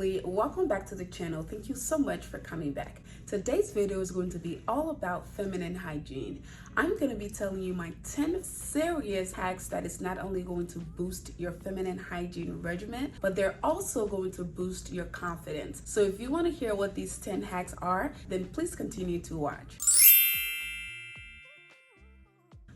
family, welcome back to the channel. Thank you so much for coming back. Today's video is going to be all about feminine hygiene. I'm going to be telling you my 10 serious hacks that is not only going to boost your feminine hygiene regimen, but they're also going to boost your confidence. So if you want to hear what these 10 hacks are, then please continue to watch.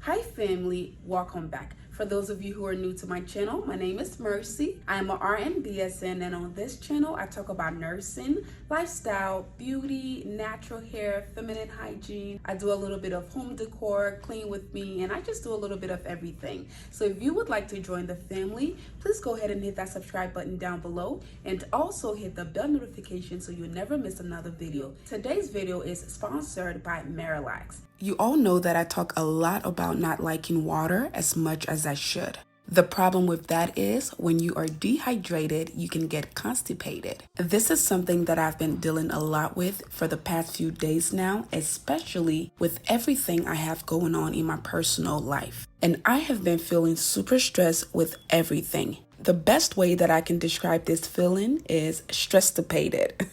Hi family, welcome back. For those of you who are new to my channel, my name is Mercy. I'm an RN BSN, and on this channel I talk about nursing, lifestyle, beauty, natural hair, feminine hygiene. I do a little bit of home decor, clean with me, and I just do a little bit of everything. So if you would like to join the family, please go ahead and hit that subscribe button down below, and also hit the bell notification so you'll never miss another video. Today's video is sponsored by Miralax. You all know that I talk a lot about not liking water as much as I should. The problem with that is when you are dehydrated, you can get constipated. This is something that I've been dealing a lot with for the past few days now, especially with everything I have going on in my personal life. And I have been feeling super stressed with everything. The best way that I can describe this feeling is stress-tipated.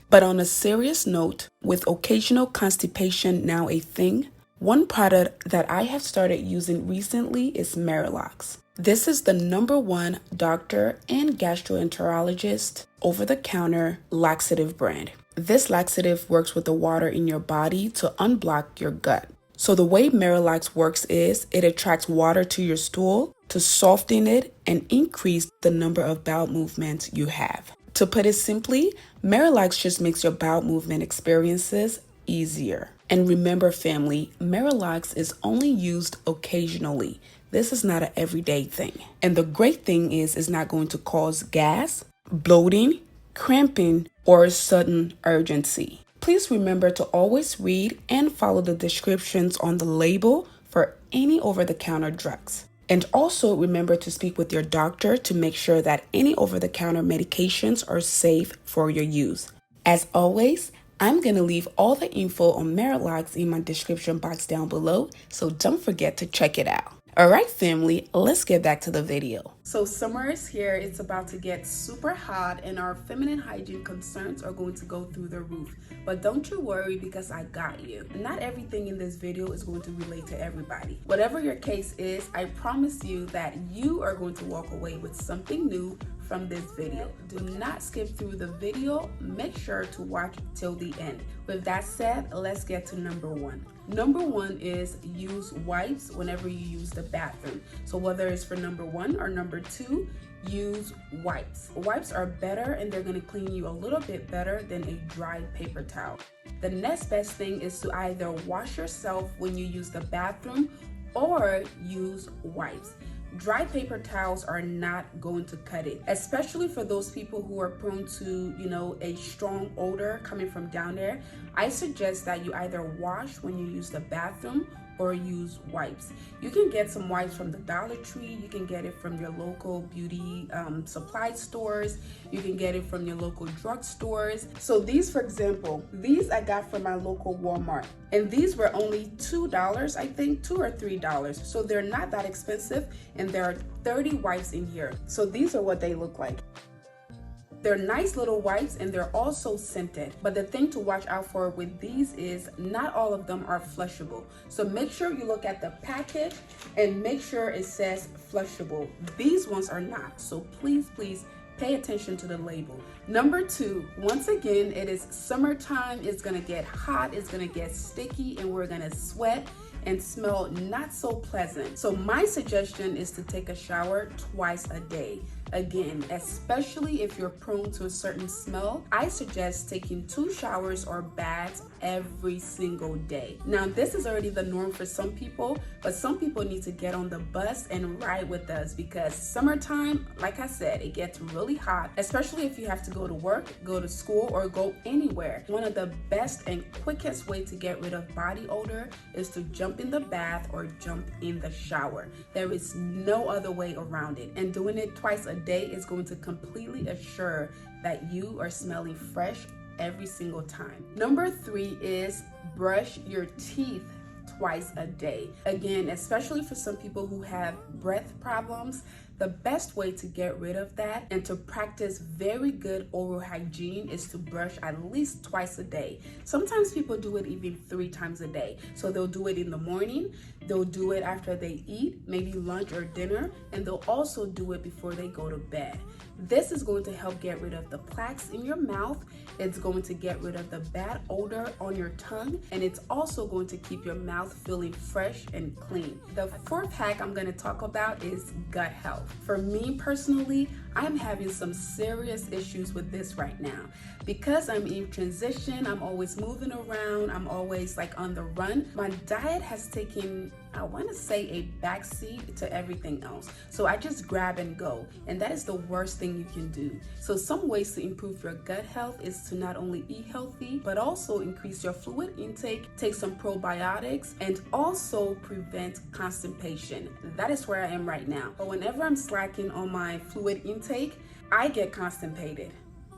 But on a serious note, with occasional constipation now a thing, one product that I have started using recently is Miralax. This is the #1 doctor and gastroenterologist over-the-counter laxative brand. This laxative works with the water in your body to unblock your gut. So the way Miralax works is it attracts water to your stool to soften it and increase the number of bowel movements you have. To put it simply, Miralax just makes your bowel movement experiences easier. And remember family, Miralax is only used occasionally. This is not an everyday thing. And the great thing is it's not going to cause gas, bloating, cramping, or sudden urgency. Please remember to always read and follow the descriptions on the label for any over-the-counter drugs. And also remember to speak with your doctor to make sure that any over-the-counter medications are safe for your use. As always, I'm going to leave all the info on Miralax in my description box down below, so don't forget to check it out. Alright family, let's get back to the video. So summer is here, it's about to get super hot, and our feminine hygiene concerns are going to go through the roof. But don't you worry, because I got you. Not everything in this video is going to relate to everybody. Whatever your case is, I promise you that you are going to walk away with something new from this video. Do not skip through the video, make sure to watch till the end. With that said, let's get to #1. #1 is use wipes whenever you use the bathroom. So whether it's for #1 or #2, use wipes. Wipes are better and they're going to clean you a little bit better than a dry paper towel. The next best thing is to either wash yourself when you use the bathroom or use wipes. Dry paper towels are not going to cut it, especially for those people who are prone to, a strong odor coming from down there. I suggest that you either wash when you use the bathroom or use wipes. You can get some wipes from the Dollar Tree, you can get it from your local beauty supply stores, you can get it from your local drug stores. So these, for example, these I got from my local Walmart, and these were only $2, I think, $2 or $3. So they're not that expensive, and there are 30 wipes in here. So these are what they look like. They're nice little wipes, and they're also scented. But the thing to watch out for with these is not all of them are flushable. So make sure you look at the package and make sure it says flushable. These ones are not. So please pay attention to the label. #2, once again, it is summertime. It's gonna get hot, it's gonna get sticky, and we're gonna sweat and smell not so pleasant. So my suggestion is to take a shower twice a day. Again, especially if you're prone to a certain smell, I suggest taking 2 showers or baths every single day. Now, this is already the norm for some people, but some people need to get on the bus and ride with us, because summertime, like I said, it gets really hot, especially if you have to go to work, go to school, or go anywhere. One of the best and quickest way to get rid of body odor is to jump in the bath or jump in the shower. There is no other way around it, and doing it twice a day is going to completely assure that you are smelling fresh every single time. #3 is brush your teeth twice a day. Again, especially for some people who have breath problems, The best way to get rid of that and to practice very good oral hygiene is to brush at least twice a day. Sometimes people do it even 3 times a day. So they'll do it in the morning, they'll do it after they eat, maybe lunch or dinner, and they'll also do it before they go to bed. This is going to help get rid of the plaques in your mouth. It's going to get rid of the bad odor on your tongue, and it's also going to keep your mouth feeling fresh and clean. The 4th hack I'm going to talk about is gut health. For me personally, I'm having some serious issues with this right now. Because I'm in transition, I'm always moving around, I'm always like on the run. My diet has taken, I want to say, a backseat to everything else. So I just grab and go, and that is the worst thing you can do. So some ways to improve your gut health is to not only eat healthy, but also increase your fluid intake, take some probiotics, and also prevent constipation. That is where I am right now. But whenever I'm slacking on my fluid intake, I get constipated.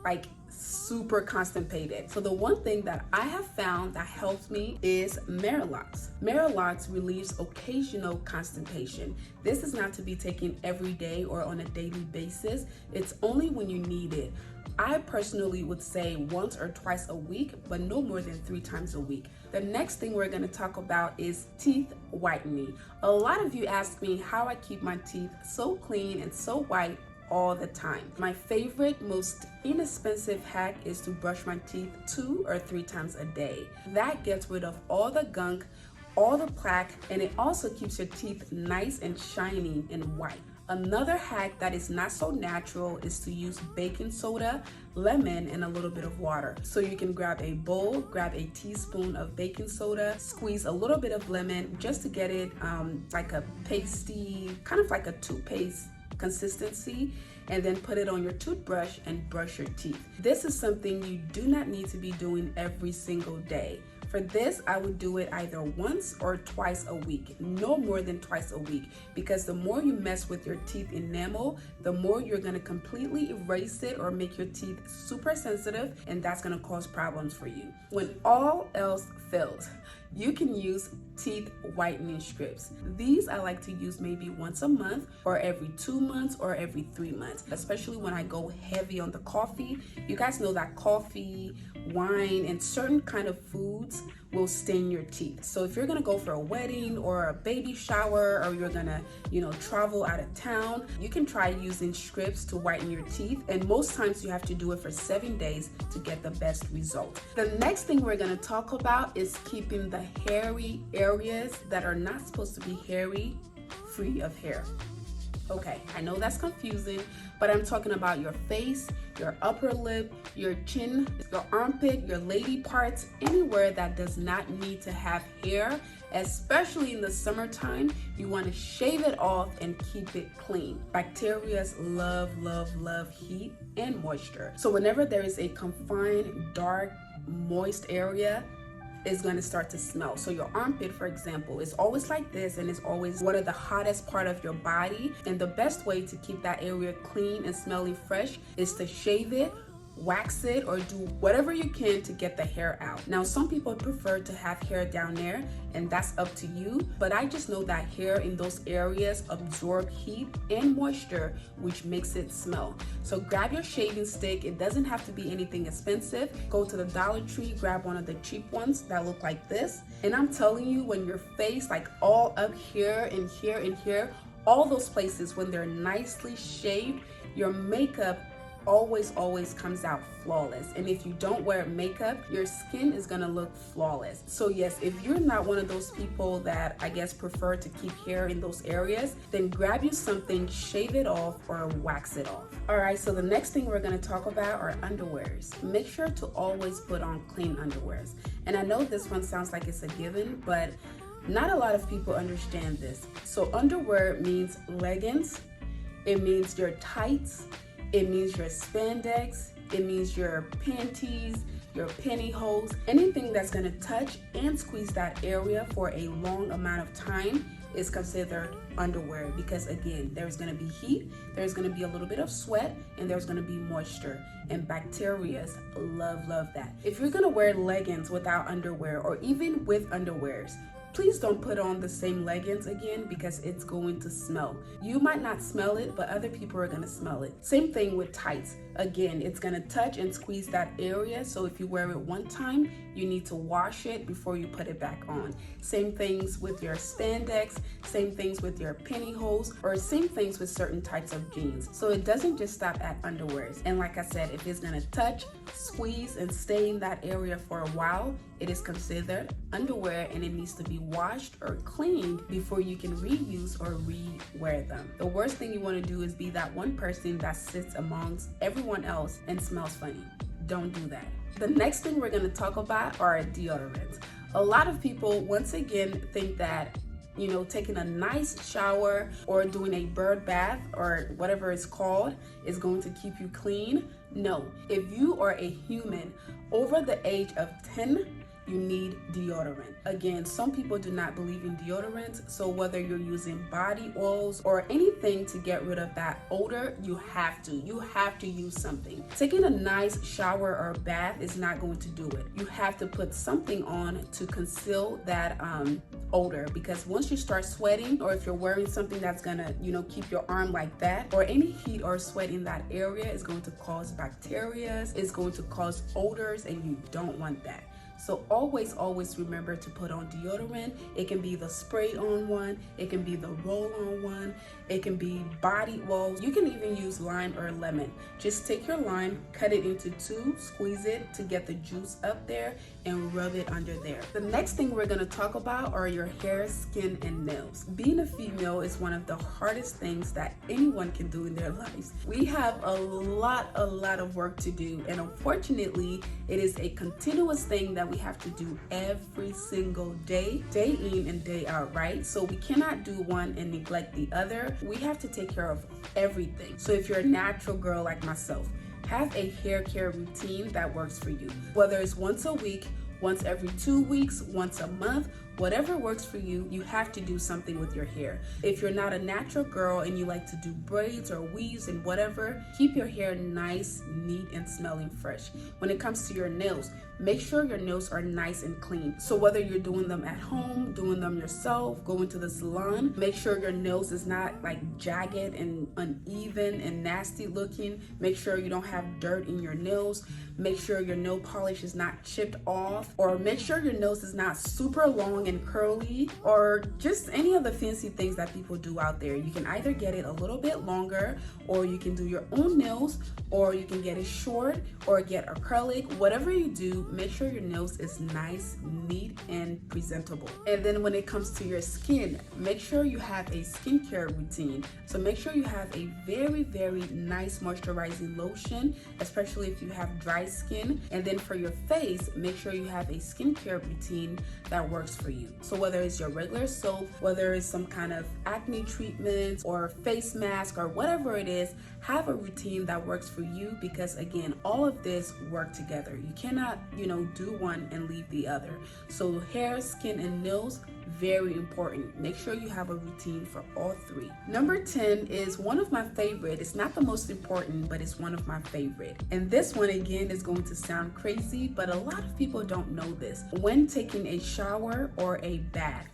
Like super constipated. So the one thing that I have found that helps me is Marilox. Marilox relieves occasional constipation. This is not to be taken every day or on a daily basis. It's only when you need it. I personally would say once or twice a week, but no more than 3 times a week. The next thing we're going to talk about is teeth whitening. A lot of you ask me how I keep my teeth so clean and so white all the time. My favorite, most inexpensive hack is to brush my teeth 2 or 3 times a day. That gets rid of all the gunk, all the plaque, and it also keeps your teeth nice and shiny and white. Another hack that is not so natural is to use baking soda, lemon, and a little bit of water. So you can grab a bowl, grab a teaspoon of baking soda, squeeze a little bit of lemon just to get it like a pasty, kind of like a toothpaste consistency, and then put it on your toothbrush and brush your teeth. This is something you do not need to be doing every single day. For this, I would do it either once or twice a week, no more than twice a week, because the more you mess with your teeth enamel, the more you're gonna completely erase it or make your teeth super sensitive, and that's gonna cause problems for you. When all else fails, you can use teeth whitening strips. These I like to use maybe once a month or every 2 months or every 3 months, especially when I go heavy on the coffee. You guys know that coffee, wine, and certain kind of foods will stain your teeth. So if you're gonna go for a wedding or a baby shower, or you're gonna, travel out of town, you can try using strips to whiten your teeth. And most times you have to do it for 7 days to get the best result. The next thing we're gonna talk about is keeping the hairy areas that are not supposed to be hairy free of hair. Okay, I know that's confusing, but I'm talking about your face, your upper lip, your chin, your armpit, your lady parts, anywhere that does not need to have hair. Especially in the summertime, you want to shave it off and keep it clean. Bacteria love, love, love heat and moisture. So whenever there is a confined, dark, moist area, is going to start to smell. So your armpit, for example, is always like this, and it's always one of the hottest part of your body. And the best way to keep that area clean and smelling fresh is to shave it, wax it, or do whatever you can to get the hair out. Now, some people prefer to have hair down there, and that's up to you, but I just know that hair in those areas absorb heat and moisture, which makes it smell. So grab your shaving stick. It doesn't have to be anything expensive. Go to the Dollar Tree, grab one of the cheap ones that look like this, and I'm telling you, when your face, like all up here and here and here, all those places, when they're nicely shaved, your makeup always comes out flawless. And if you don't wear makeup, your skin is gonna look flawless. So yes, if you're not one of those people that I guess prefer to keep hair in those areas, then grab you something, shave it off, or wax it off. All right, so the next thing we're gonna talk about are underwears. Make sure to always put on clean underwears. And I know this one sounds like it's a given, but not a lot of people understand this. So underwear means leggings, it means your tights, it means your spandex, it means your panties, your pantyhose, anything that's gonna touch and squeeze that area for a long amount of time is considered underwear, because again, there's gonna be heat, there's gonna be a little bit of sweat, and there's gonna be moisture, and bacteria love that. If you're gonna wear leggings without underwear, or even with underwears, Please don't put on the same leggings again because it's going to smell. You might not smell it, but other people are going to smell it. Same thing with tights. Again, it's going to touch and squeeze that area. So if you wear it one time, you need to wash it before you put it back on. Same things with your spandex, same things with your pantyhose, or same things with certain types of jeans. So it doesn't just stop at underwears. And like I said, if it's going to touch, squeeze, and stay in that area for a while, it is considered underwear and it needs to be washed or cleaned before you can reuse or re-wear them. The worst thing you want to do is be that one person that sits amongst everyone else and smells funny. Don't do that. The next thing we're going to talk about are deodorants. A lot of people, once again, think that taking a nice shower or doing a bird bath or whatever it's called is going to keep you clean. No, if you are a human over the age of 10, you need deodorant. Again, some people do not believe in deodorants, so whether you're using body oils or anything to get rid of that odor, you have to use something. Taking a nice shower or bath is not going to do it. You have to put something on to conceal that odor, because once you start sweating, or if you're wearing something that's gonna keep your arm like that, or any heat or sweat in that area is going to cause bacteria, it's going to cause odors, and you don't want that. So always remember to put on deodorant. It can be the spray on one, it can be the roll on one, it can be body oils. You can even use lime or lemon. Just take your lime, cut it into two, squeeze it to get the juice up there, and rub it under there. The next thing we're gonna talk about are your hair, skin, and nails. Being a female is one of the hardest things that anyone can do in their lives. We have a lot of work to do, and unfortunately, it is a continuous thing that we have to do every single day in and day out, right? So we cannot do one and neglect the other. We have to take care of everything. So if you're a natural girl like myself, have a hair care routine that works for you. Whether it's once a week, once every 2 weeks, once a month, whatever works for you, you have to do something with your hair. If you're not a natural girl and you like to do braids or weaves and whatever, keep your hair nice, neat, and smelling fresh. When it comes to your nails, make sure your nails are nice and clean. So whether you're doing them at home, doing them yourself, going to the salon, make sure your nails is not like jagged and uneven and nasty looking. Make sure you don't have dirt in your nails. Make sure your nail polish is not chipped off, or make sure your nails is not super long and curly, or just any of the fancy things that people do out there. You can either get it a little bit longer, or you can do your own nails, or you can get it short or get acrylic. Whatever you do, make sure your nails is nice, neat, and presentable. And then when it comes to your skin, make sure you have a skincare routine. So make sure you have a very nice moisturizing lotion, especially if you have dry skin. And then for your face, make sure you have a skincare routine that works for you. So whether it's your regular soap, whether it's some kind of acne treatment or face mask or whatever it is, have a routine that works for you, because again, all of this work together. You cannot, do one and leave the other. So hair, skin, and nails, very important. Make sure you have a routine for all three. Number 10 is one of my favorite. It's not the most important, but it's one of my favorite. And this one again is going to sound crazy, but a lot of people don't know this. When taking a shower or a bath,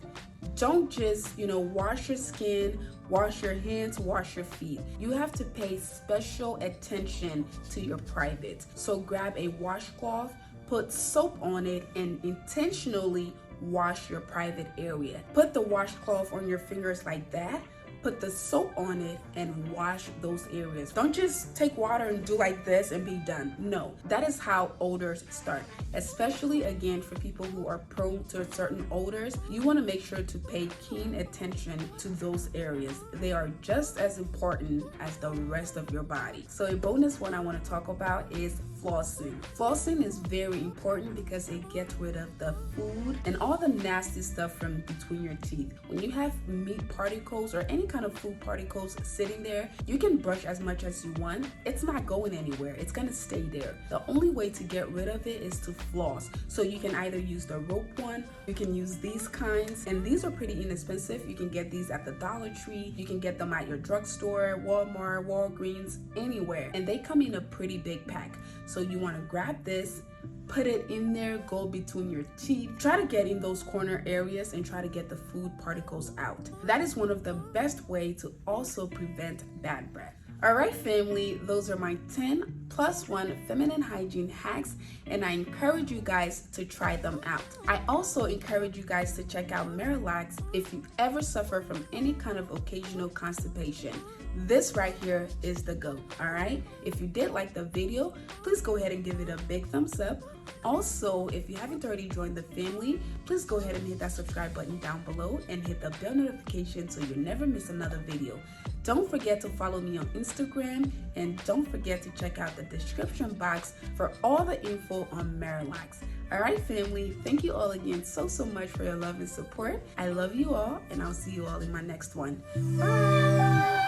don't just, wash your skin, wash your hands, wash your feet. You have to pay special attention to your private. So grab a washcloth, put soap on it, and intentionally wash your private area. Put the washcloth on your fingers like that. Put the soap on it and wash those areas. Don't just take water and do like this and be done. No, that is how odors start. Especially again for people who are prone to certain odors, you want to make sure to pay keen attention to those areas. They are just as important as the rest of your body. So a bonus one I want to talk about is flossing. Flossing is very important because it gets rid of the food and all the nasty stuff from between your teeth. When you have meat particles or any kind of food particles sitting there, you can brush as much as you want. It's not going anywhere. It's gonna stay there. The only way to get rid of it is to floss. So you can either use the rope one, you can use these kinds, and these are pretty inexpensive. You can get these at the Dollar Tree, you can get them at your drugstore, Walmart, Walgreens, anywhere, and they come in a pretty big pack. So you want to grab this, put it in there, go between your teeth. Try to get in those corner areas and try to get the food particles out. That is one of the best ways to also prevent bad breath. Alright family, those are my 10 plus 1 feminine hygiene hacks, and I encourage you guys to try them out. I also encourage you guys to check out Miralax if you ever suffer from any kind of occasional constipation. This right here is the go, alright? If you did like the video, please go ahead and give it a big thumbs up. Also, if you haven't already joined the family, please go ahead and hit that subscribe button down below and hit the bell notification so you never miss another video. Don't forget to follow me on Instagram, and don't forget to check out the description box for all the info on Miralax. Alright family, thank you all again so much for your love and support. I love you all, and I'll see you all in my next one. Bye!